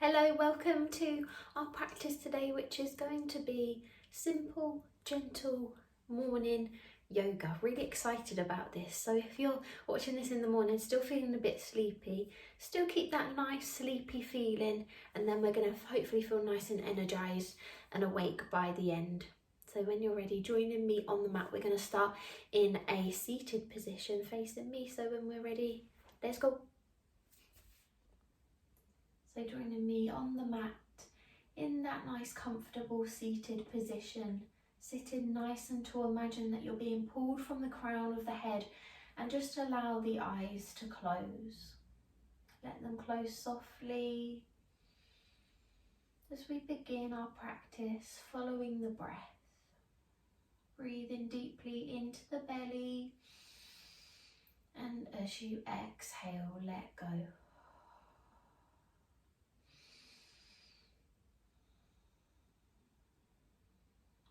Hello, welcome to our practice today, which is going to be simple, gentle morning yoga. Really excited about this. So if you're watching this in the morning, still feeling a bit sleepy, still keep that nice sleepy feeling, and then we're going to hopefully feel nice and energized and awake by the end. So when you're ready, joining me on the mat, we're going to start in a seated position facing me. So when we're ready, let's go. So joining me on the mat in that nice comfortable seated position, sitting nice and tall. Imagine that you're being pulled from the crown of the head and just allow the eyes to close. Let them close softly as we begin our practice, following the breath. Breathing deeply into the belly, and as you exhale, let go.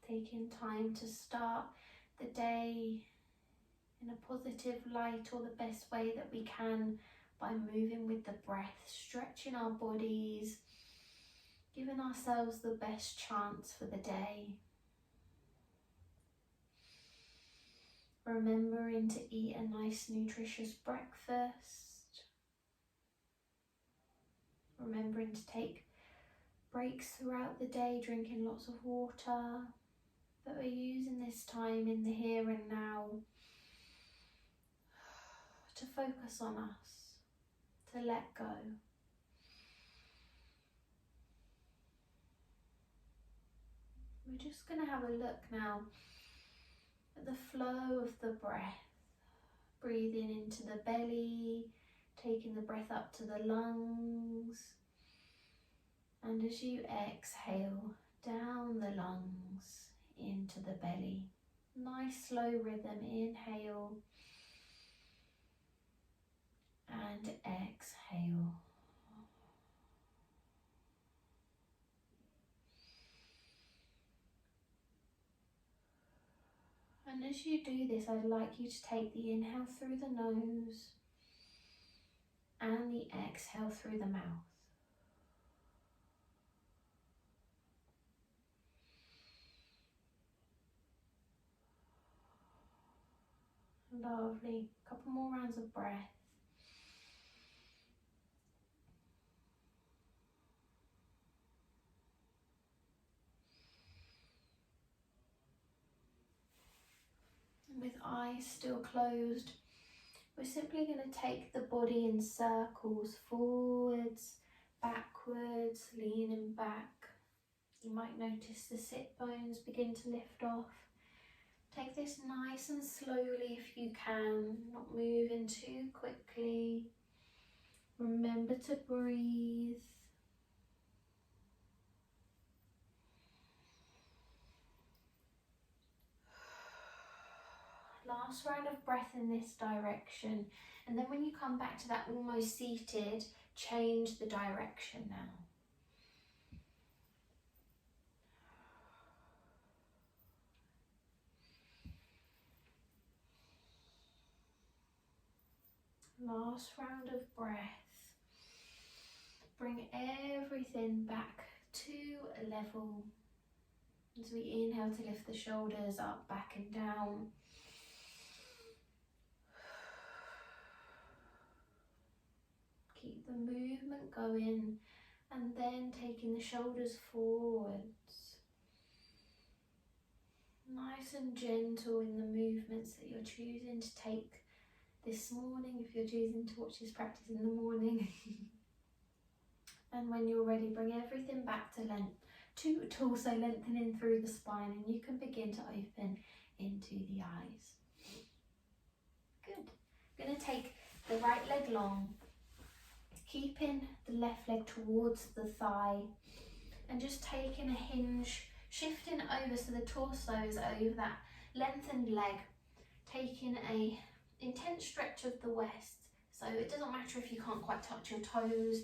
Taking time to start the day in a positive light, or the best way that we can, by moving with the breath, stretching our bodies, giving ourselves the best chance for the day. Remembering to eat a nice nutritious breakfast. Remembering to take breaks throughout the day, drinking lots of water. But we're using this time in the here and now to focus on us, to let go. We're just going to have a look now at the flow of the breath, breathing into the belly, taking the breath up to the lungs, and as you exhale, down the lungs into the belly. Nice slow rhythm, inhale and exhale. And as you do this, I'd like you to take the inhale through the nose and the exhale through the mouth. Lovely. Couple more rounds of breath. With eyes still closed, we're simply going to take the body in circles, forwards, backwards, leaning back. You might notice the sit bones begin to lift off. Take this nice and slowly if you can, not moving too quickly. Remember to breathe. Last round of breath in this direction, and then when you come back to that almost seated, change the direction now. Last round of breath. Bring everything back to a level as we inhale to lift the shoulders up, back and down. Keep the movement going, and then taking the shoulders forwards. Nice and gentle in the movements that you're choosing to take this morning, if you're choosing to watch this practice in the morning. And when you're ready, bring everything back to length, to torso, lengthening through the spine, and you can begin to open into the eyes. Good. I'm going to take the right leg long, keeping the left leg towards the thigh, and just taking a hinge, shifting over so the torso is over that lengthened leg, taking a intense stretch of the west. So it doesn't matter if you can't quite touch your toes.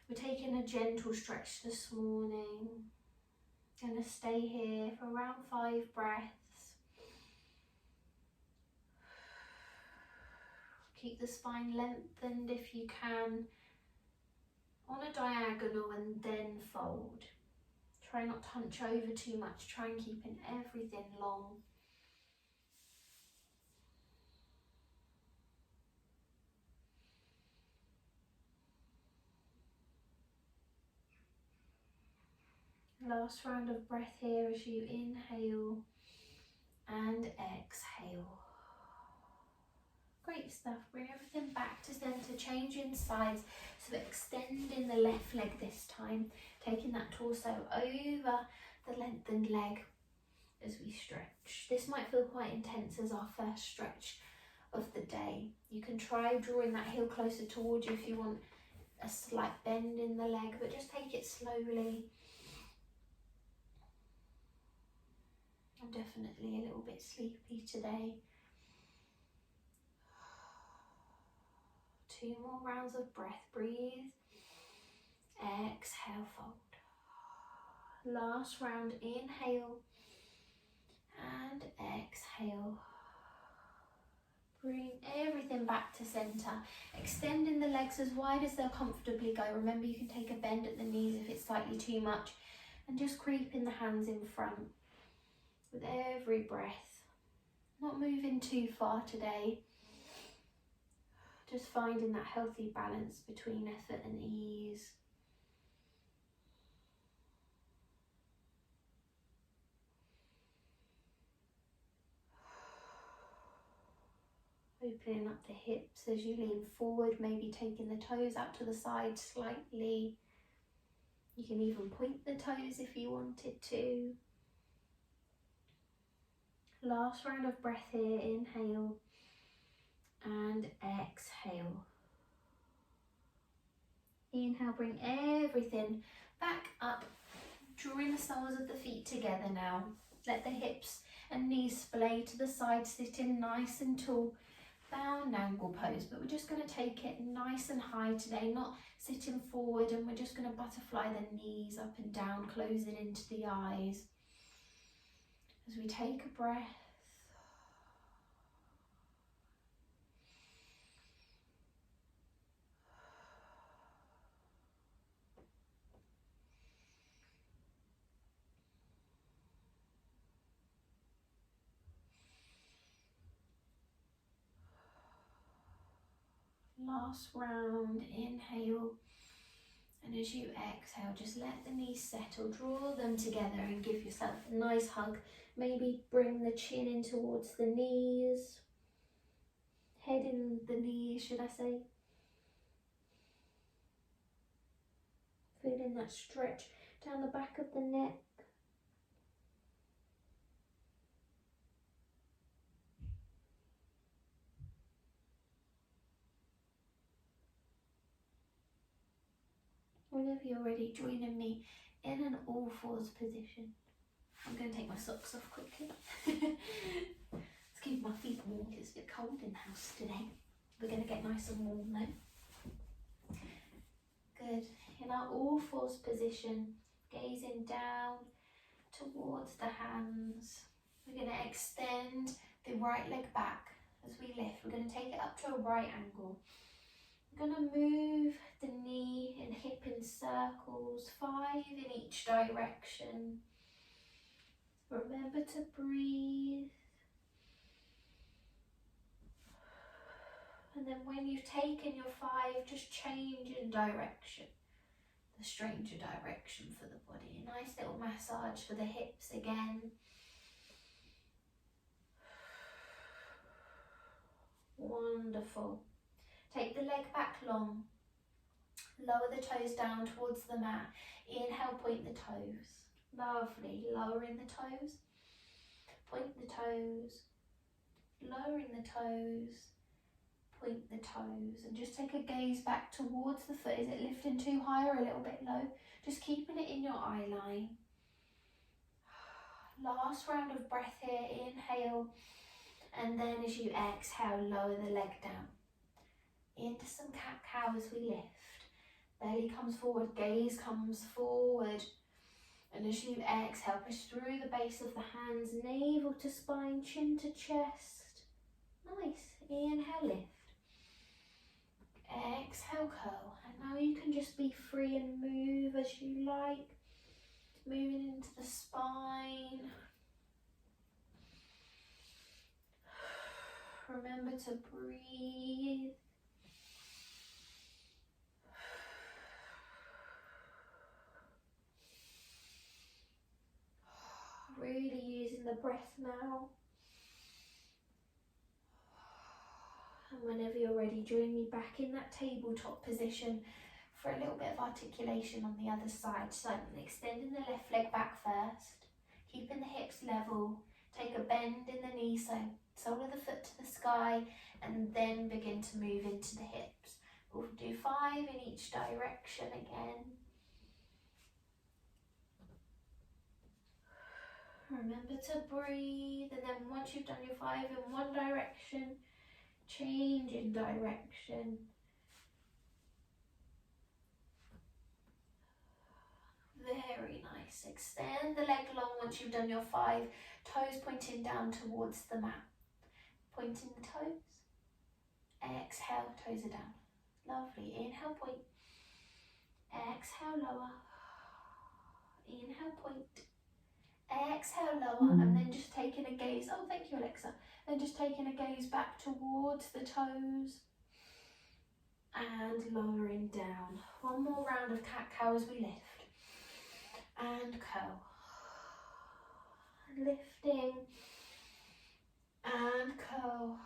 We're taking a gentle stretch this morning. Gonna stay here for around 5 breaths. Keep the spine lengthened if you can. on a diagonal and then fold. Try not to hunch over too much, try and keep everything long. Last round of breath here as you inhale and exhale. Great stuff. Bring everything back to centre, changing sides. So extending the left leg this time, taking that torso over the lengthened leg as we stretch. This might feel quite intense as our first stretch of the day. You can try drawing that heel closer towards you if you want a slight bend in the leg, but just take it slowly. I'm definitely a little bit sleepy today. 2 more rounds of breath. Breathe. Exhale, fold. Last round, inhale and exhale. Bring everything back to centre. Extending the legs as wide as they'll comfortably go. Remember, you can take a bend at the knees if it's slightly too much. And just creeping the hands in front with every breath. Not moving too far today. Just finding that healthy balance between effort and ease. Opening up the hips as you lean forward, maybe taking the toes out to the side slightly. You can even point the toes if you wanted to. Last round of breath here, inhale and exhale. Inhale, bring everything back up, drawing the soles of the feet together now. Let the hips and knees splay to the side, sitting nice and tall, bound angle pose. But we're just going to take it nice and high today, not sitting forward, and we're just going to butterfly the knees up and down, closing into the eyes. As we take a breath. Last round, inhale, and as you exhale, just let the knees settle, draw them together and give yourself a nice hug. Maybe bring the chin in towards the knees, head in the knees, should I say. Feeling that stretch down the back of the neck. Whenever you're ready, joining me in an all fours position. I'm going to take my socks off quickly. Let's keep my feet warm because it's a bit cold in the house today. We're going to get nice and warm though. Good. In our all fours position, gazing down towards the hands. We're going to extend the right leg back as we lift. We're going to take it up to a right angle. We're going to move the knee and hip in circles, 5 in each direction. Remember to breathe. And then when you've taken your 5, just change in direction. The stranger direction for the body. A nice little massage for the hips again. Wonderful. Take the leg back long. Lower the toes down towards the mat. Inhale, point the toes. Lovely. Lowering the toes. Point the toes. Lowering the toes. Point the toes. And just take a gaze back towards the foot. Is it lifting too high or a little bit low? Just keeping it in your eye line. Last round of breath here. Inhale. And then as you exhale, lower the leg down. Into some cat-cow as we lift. Belly comes forward, gaze comes forward. And as you exhale, push through the base of the hands, navel to spine, chin to chest. Nice. Inhale, lift. Exhale, curl. And Now you can just be free and move as you like, moving into the spine. Remember to breathe. Really using the breath now. And whenever you're ready, join me back in that tabletop position for a little bit of articulation on the other side. So extending the left leg back first, keeping the hips level, take a bend in the knee, so sole of the foot to the sky, and then begin to move into the hips. We'll do 5 in each direction again. Remember to breathe, and then once you've done your 5 in one direction, change in direction. Very nice. Extend the leg long once you've done your 5, toes pointing down towards the mat. Pointing the toes. Exhale, toes are down. Lovely. Inhale, point. Exhale, lower. Inhale, point. Exhale, lower, and then just taking a gaze. Oh, thank you, Alexa. Then just taking a gaze back towards the toes and lowering down. One more round of cat-cow as we lift and curl. Lifting and curl.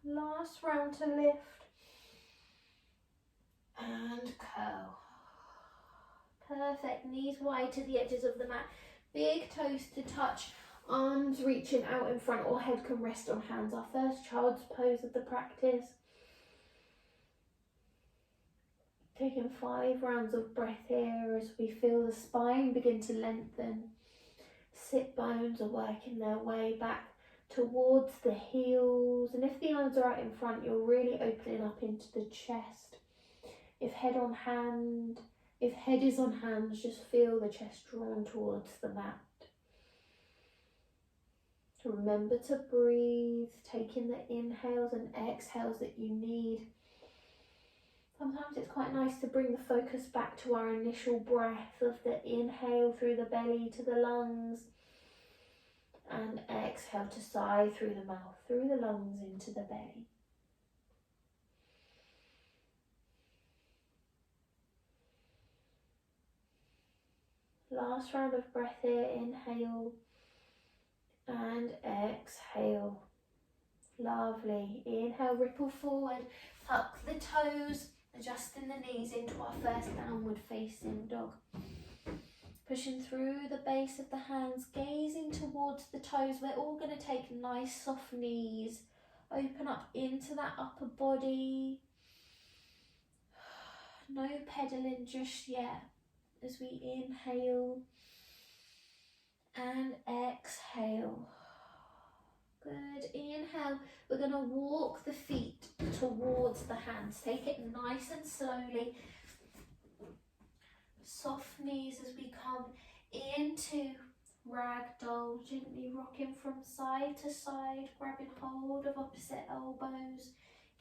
Last round to lift and curl. Perfect. Knees wide to the edges of the mat. Big toes to touch, arms reaching out in front, or head can rest on hands. Our first child's pose of the practice. Taking 5 rounds of breath here as we feel the spine begin to lengthen. Sit bones are working their way back towards the heels. And if the arms are out in front, you're really opening up into the chest. If head is on hands, just feel the chest drawn towards the mat. Remember to breathe, taking the inhales and exhales that you need. Sometimes it's quite nice to bring the focus back to our initial breath of the inhale through the belly to the lungs and exhale to sigh through the mouth, through the lungs into the belly. Last round of breath here, inhale and exhale. Lovely. Inhale, ripple forward, tuck the toes, adjusting the knees into our first downward facing dog. Pushing through the base of the hands, gazing towards the toes. We're all going to take nice soft knees. Open up into that upper body. No pedaling just yet. As we inhale and exhale. Good. Inhale. We're going to walk the feet towards the hands. Take it nice and slowly. Soft knees as we come into ragdoll. Gently rocking from side to side. Grabbing hold of opposite elbows.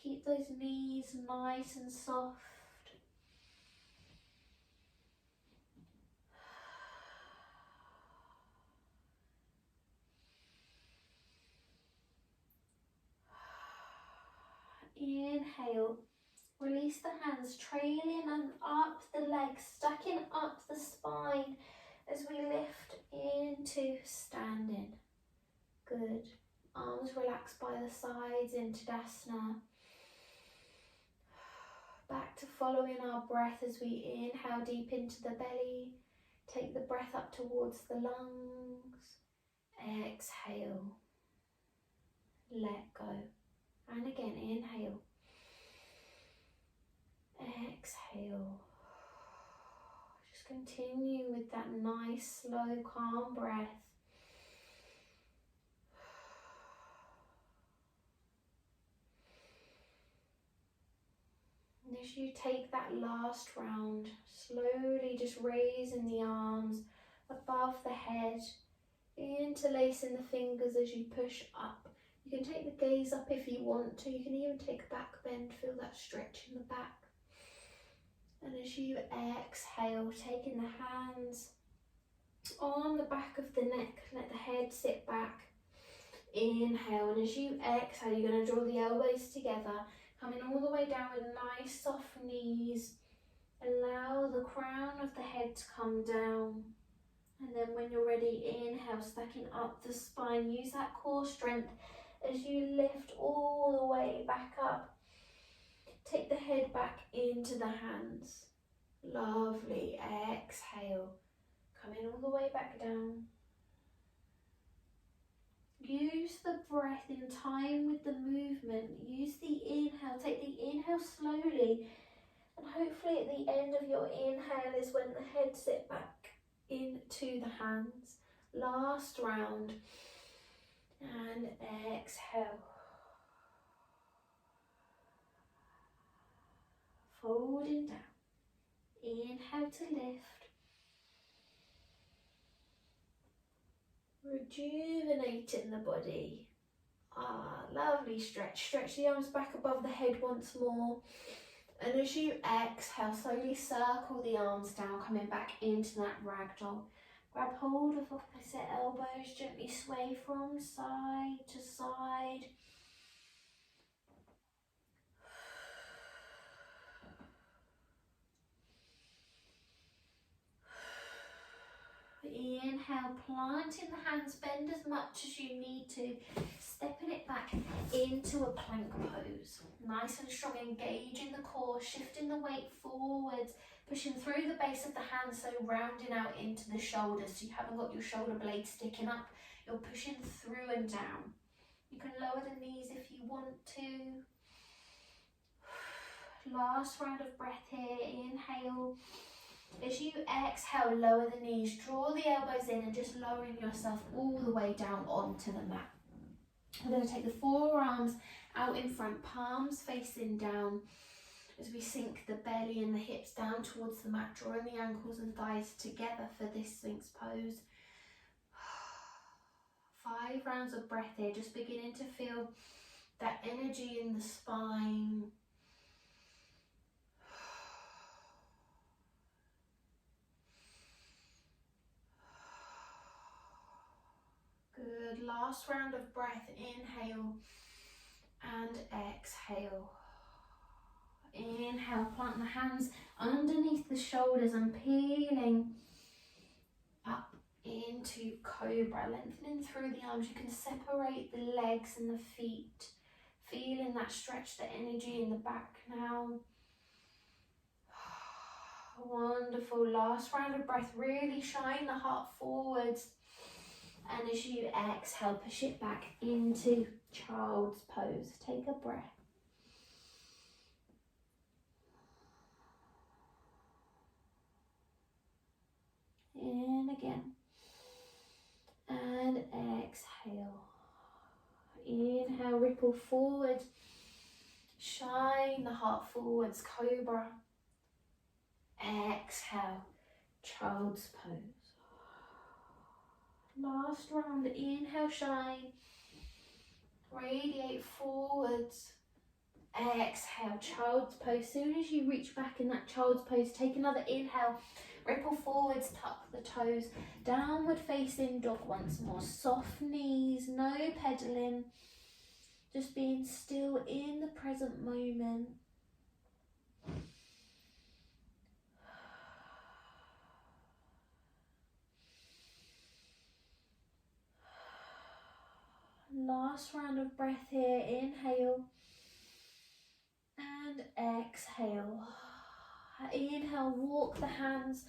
Keep those knees nice and soft. Inhale, release the hands, trailing and up the legs, stacking up the spine as we lift into standing. Good. Arms relaxed by the sides into Tadasana. Back to following our breath as we inhale deep into the belly. Take the breath up towards the lungs. Exhale. Let go. And again, inhale. Exhale. Just continue with that nice, slow, calm breath. And as you take that last round, slowly just raising the arms above the head, interlacing the fingers as you push up. You can take the gaze up if you want to. You can even take a back bend, feel that stretch in the back. And as you exhale, taking the hands on the back of the neck, let the head sit back. Inhale, and as you exhale, you're going to draw the elbows together, coming all the way down with nice soft knees. Allow the crown of the head to come down. And then when you're ready, inhale, stacking up the spine. Use that core strength as you lift all the way back up. Take the head back into the hands. Lovely. Exhale. Coming all the way back down. Use the breath in time with the movement. Use the inhale. Take the inhale slowly. And hopefully at the end of your inhale is when the head sit back into the hands. Last round. And exhale. Folding down. Inhale to lift. Rejuvenating the body. Lovely stretch. Stretch the arms back above the head once more. And as you exhale, slowly circle the arms down, coming back into that ragdoll. Grab hold of opposite elbows, gently sway from side to side. Inhale, planting the hands, bend as much as you need to, stepping it back into a plank pose. Nice and strong, engaging the core, shifting the weight forwards, pushing through the base of the hands, so rounding out into the shoulders, so you haven't got your shoulder blades sticking up, you're pushing through and down. You can lower the knees if you want to. Last round of breath here, inhale. As you exhale, lower the knees, draw the elbows in and just lowering yourself all the way down onto the mat. We're going to take the forearms out in front, palms facing down as we sink the belly and the hips down towards the mat, drawing the ankles and thighs together for this Sphinx pose. 5 rounds of breath here, just beginning to feel that energy in the spine. Good. Last round of breath. Inhale and exhale. Inhale, plant the hands underneath the shoulders and peeling up into cobra, lengthening through the arms. You can separate the legs and the feet, feeling that stretch, the energy in the back now. Wonderful. Last round of breath. Really shine the heart forwards. And as you exhale, push it back into child's pose. Take a breath. In again. And exhale. Inhale, ripple forward. Shine the heart forwards, cobra. Exhale, child's pose. Last round, inhale, shine. Radiate forwards. Exhale, child's pose. Soon as you reach back in that child's pose, take another inhale. Ripple forwards, tuck the toes. Downward facing dog once more. Soft knees, no pedaling. Just being still in the present moment. Last round of breath here. Inhale and exhale. Inhale, walk the hands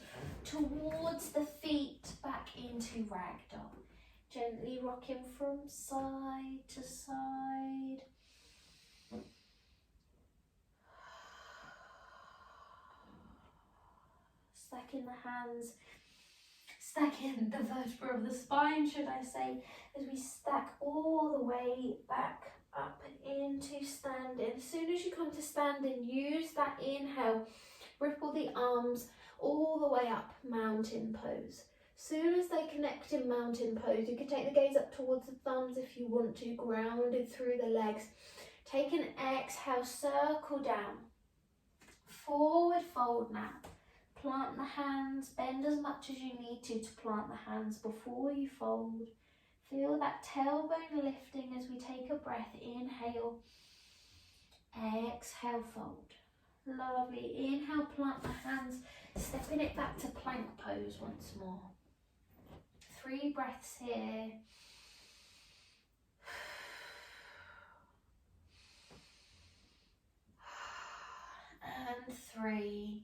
towards the feet, back into ragdoll. Gently rocking from side to side. Stacking the hands, stacking the vertebra of the spine, should I say, as we stack all the way back up into standing. As soon as you come to standing, use that inhale, ripple the arms all the way up, mountain pose. Soon as they connect in mountain pose, you can take the gaze up towards the thumbs if you want to, grounded through the legs. Take an exhale, circle down. Forward fold now. Plant the hands, bend as much as you need to plant the hands before you fold. Feel that tailbone lifting as we take a breath. Inhale, exhale, fold. Lovely. Inhale, plant the hands, stepping it back to plank pose once more. 3 breaths here. And 3.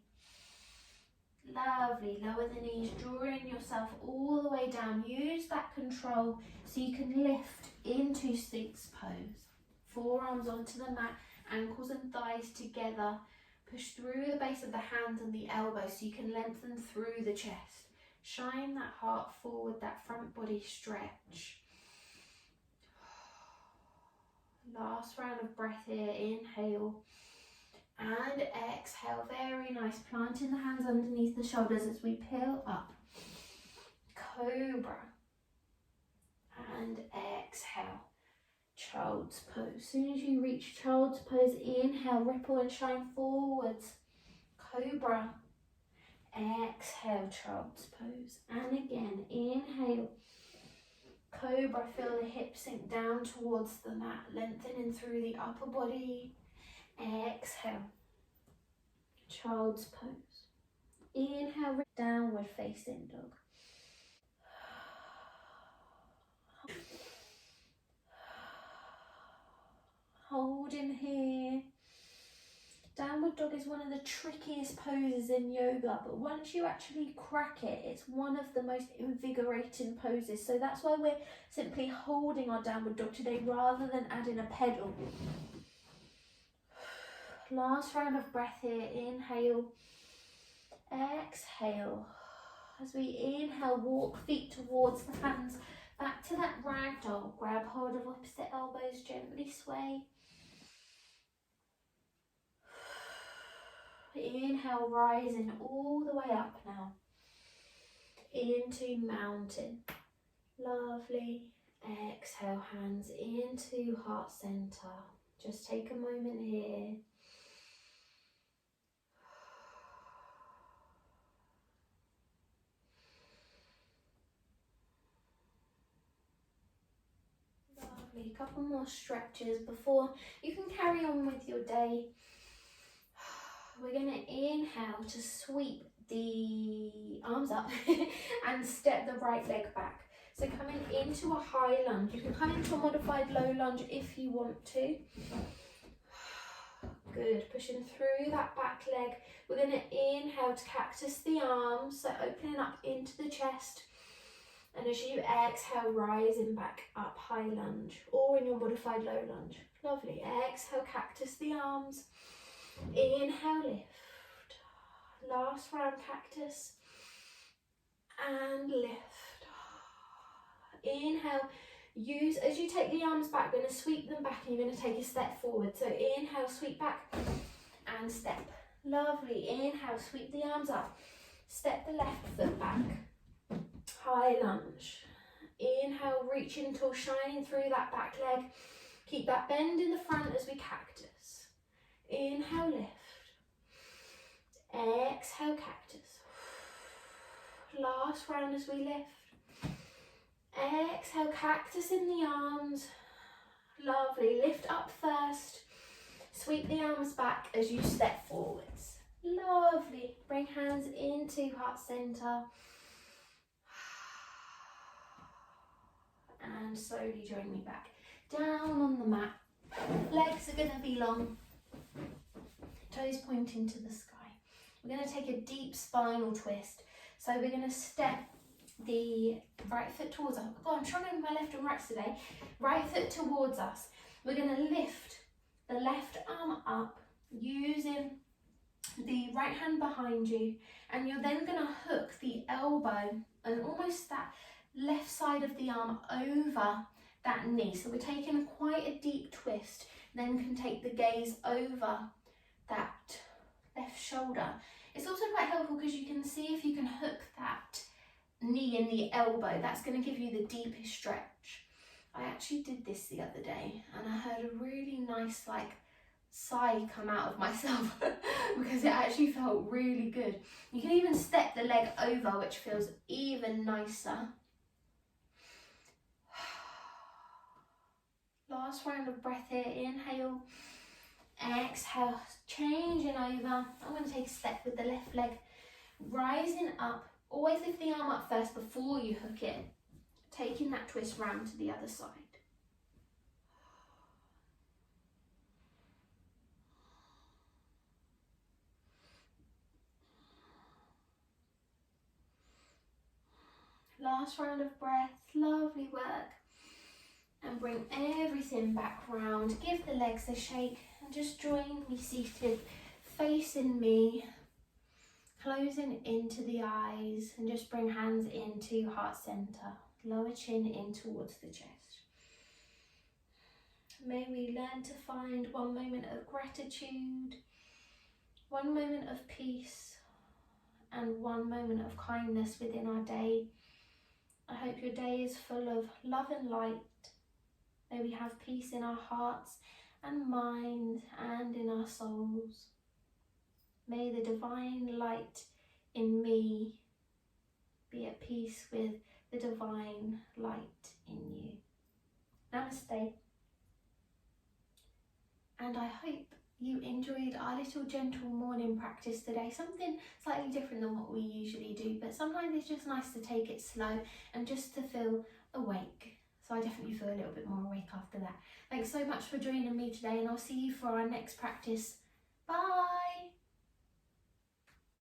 Lovely. Lower the knees, drawing yourself all the way down. Use that control so you can lift into Sphinx pose. Forearms onto the mat, ankles and thighs together. Push through the base of the hands and the elbows so you can lengthen through the chest. Shine that heart forward, that front body stretch. Last round of breath here. Inhale and exhale. Very nice. Planting the hands underneath the shoulders as we peel up. Cobra. And exhale. Child's pose. As soon as you reach child's pose, inhale, ripple and shine forwards. Cobra. Exhale, child's pose. And again, inhale. Cobra, feel the hips sink down towards the mat, lengthening through the upper body. Exhale, child's pose. Inhale, downward facing dog. Hold in here. Downward dog is one of the trickiest poses in yoga, but once you actually crack it, it's one of the most invigorating poses. So that's why we're simply holding our downward dog today rather than adding a pedal. Last round of breath here. Inhale, exhale. As we inhale, walk feet towards the hands, back to that ragdoll. Grab hold of opposite elbows, gently sway. Inhale, rising all the way up now into mountain. Lovely. Exhale, hands into heart center. Just take a moment here. Lovely. A couple more stretches before you can carry on with your day. We're going to inhale to sweep the arms up and step the right leg back. So coming into a high lunge. You can come into a modified low lunge if you want to. Good. Pushing through that back leg. We're going to inhale to cactus the arms, so opening up into the chest. And as you exhale, rising back up, high lunge, or in your modified low lunge. Lovely. Exhale, cactus the arms. Inhale, lift. Last round, cactus. And lift. Inhale. Use, as you take the arms back, we're going to sweep them back and you're going to take a step forward. So inhale, sweep back and step. Lovely. Inhale, sweep the arms up. Step the left foot back. High lunge. Inhale, reaching tall, shining through that back leg. Keep that bend in the front as we cactus. Inhale, lift. Exhale, cactus. Last round as we lift. Exhale, cactus in the arms. Lovely. Lift up first. Sweep the arms back as you step forwards. Lovely. Bring hands into heart center. And slowly join me back. Down on the mat. Legs are going to be long. Toes pointing to the sky. We're going to take a deep spinal twist. So we're going to step the right foot towards us. God, I'm trying to move my left and right today. Right foot towards us. We're going to lift the left arm up using the right hand behind you, and you're then going to hook the elbow and almost that left side of the arm over that knee. So we're taking quite a deep twist, then can take the gaze over that left shoulder. It's also quite helpful because you can see if you can hook that knee in the elbow. That's going to give you the deepest stretch. I actually did this the other day and I heard a really nice sigh come out of myself because it actually felt really good. You can even step the leg over, which feels even nicer. Last round of breath here. Inhale, exhale, changing over. I'm going to take a step with the left leg, rising up. Always lift the arm up first before you hook it, taking that twist round to the other side. Last round of breath, lovely work. And bring everything back round. Give the legs a shake and just join me seated, facing me, closing into the eyes, and just bring hands into heart center, lower chin in towards the chest. May we learn to find one moment of gratitude, one moment of peace, and one moment of kindness within our day. I hope your day is full of love and light. May we have peace in our hearts and mind and in our souls. May the divine light in me be at peace with the divine light in you. Namaste. And I hope you enjoyed our little gentle morning practice today. Something slightly different than what we usually do, but sometimes it's just nice to take it slow and just to feel awake. So I definitely feel a little bit more awake after that. Thanks so much for joining me today, and I'll see you for our next practice. Bye!